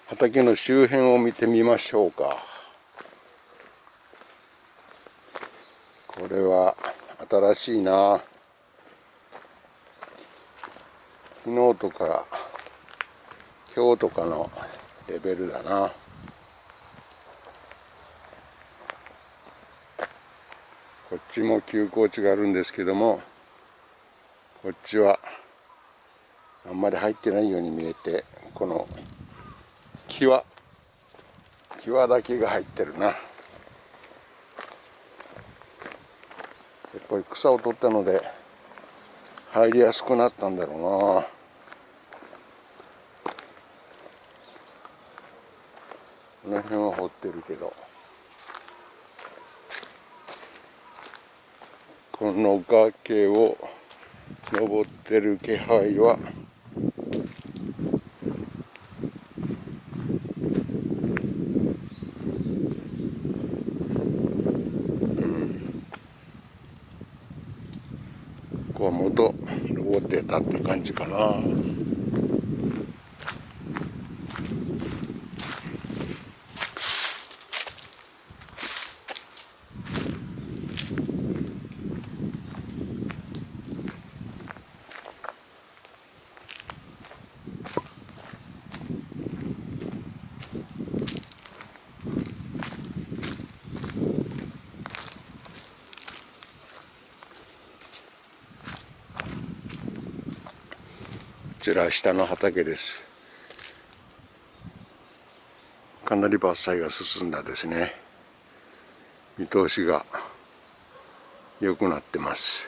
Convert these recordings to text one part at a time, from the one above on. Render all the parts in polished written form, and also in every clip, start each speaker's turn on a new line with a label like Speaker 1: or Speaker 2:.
Speaker 1: 畑の周辺を見てみましょうか。これは新しいな。昨日とか今日とかのレベルだな。こっちも休耕地があるんですけども、こっちはあんまり入ってないように見えて、この際だけが入ってるな。やっぱり草を取ったので入りやすくなったんだろうな。この辺は掘ってるけど、この崖を登ってる気配はこう元登ってたって感じかな。こちら下の畑です。かなり伐採が進んだですね。見通しが良くなってます。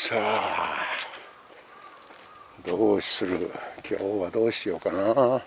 Speaker 1: さあ、どうする？今日はどうしようかな。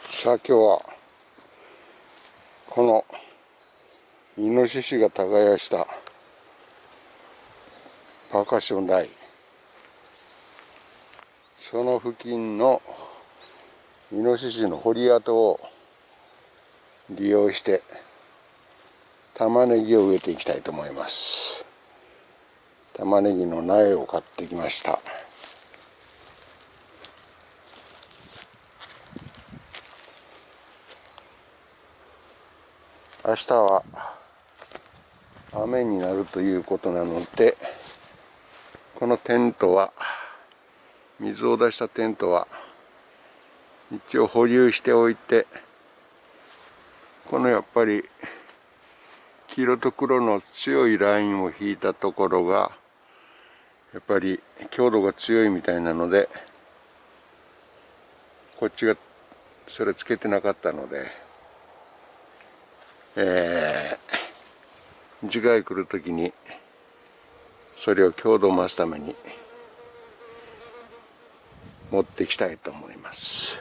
Speaker 1: さあ、今日はこのイノシシが耕したパーカッション台、その付近のイノシシの掘り跡を利用して玉ねぎを植えていきたいと思います。玉ねぎの苗を買ってきました。明日は雨になるということなので、このテントは、水を出したテントは一応保留しておいて、このやっぱり黄色と黒の強いラインを引いたところがやっぱり強度が強いみたいなので、こっちがそれつけてなかったので、次回来る時にそれを強度を増すために持ってきたいと思います。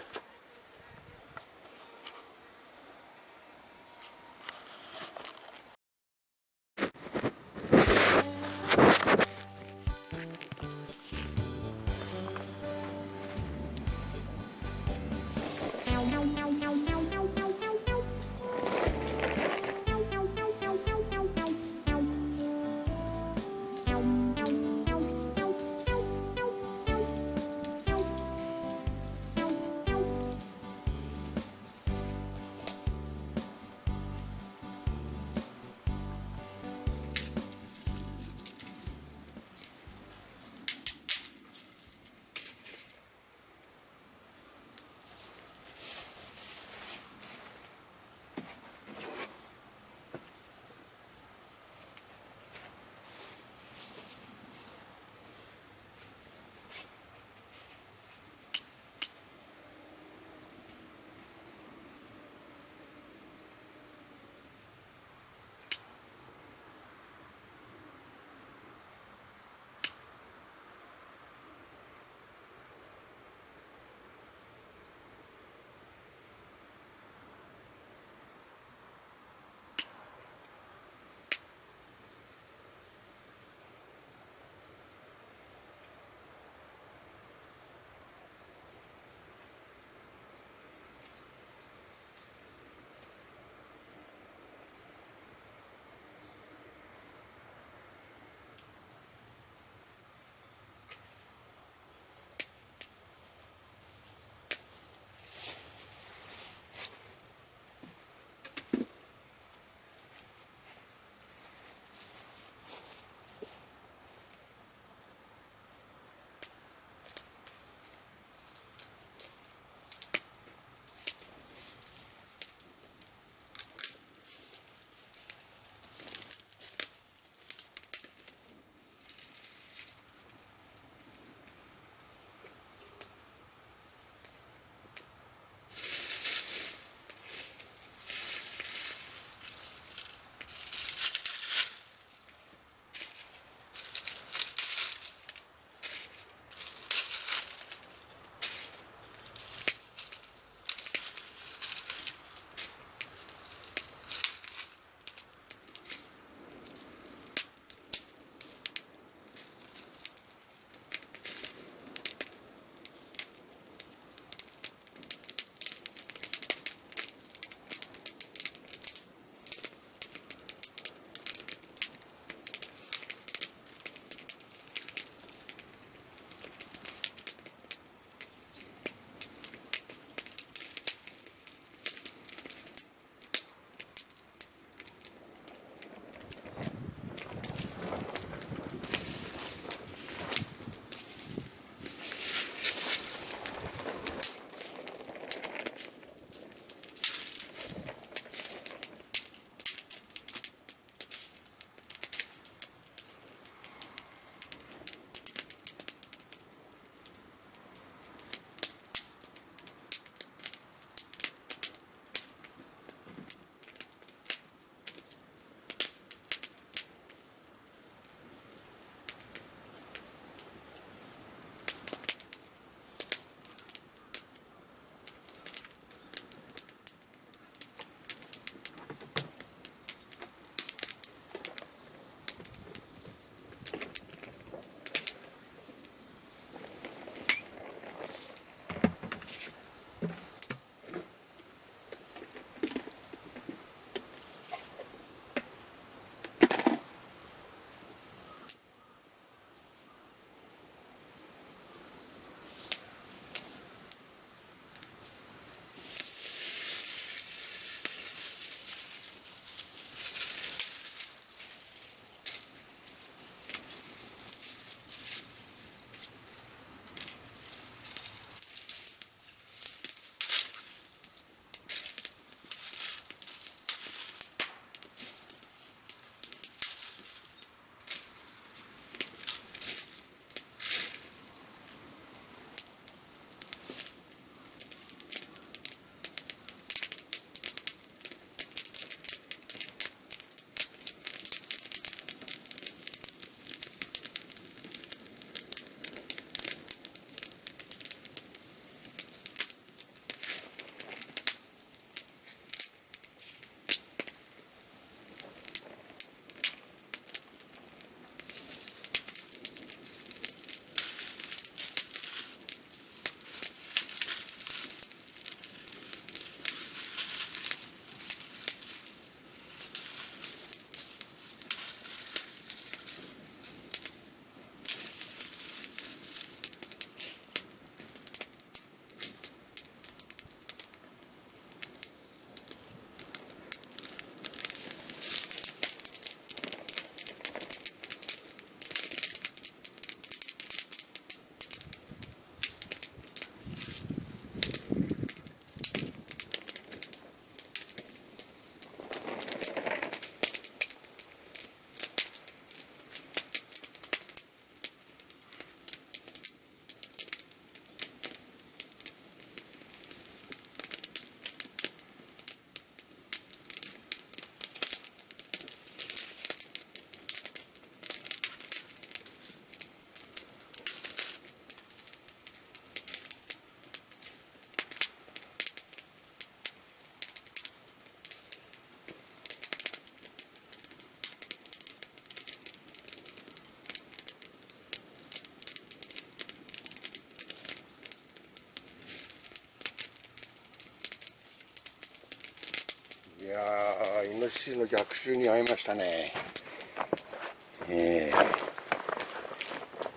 Speaker 1: ノシシの逆襲に遭いましたね。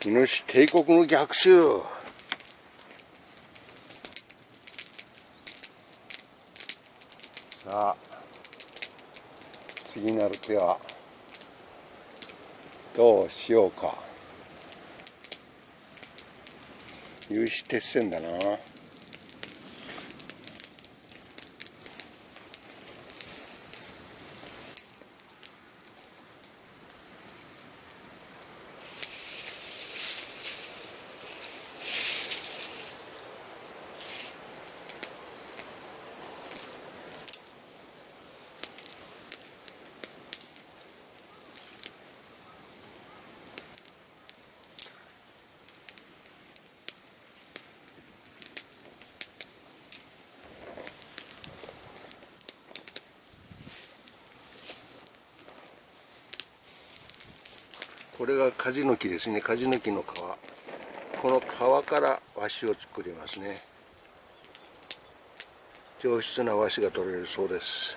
Speaker 1: イノシシ帝国の逆襲。さあ、次なる手はどうしようか。有刺鉄線だな。これがカジノキですね。カジノキの皮。この皮から和紙を作りますね。上質な和紙が取れるそうです。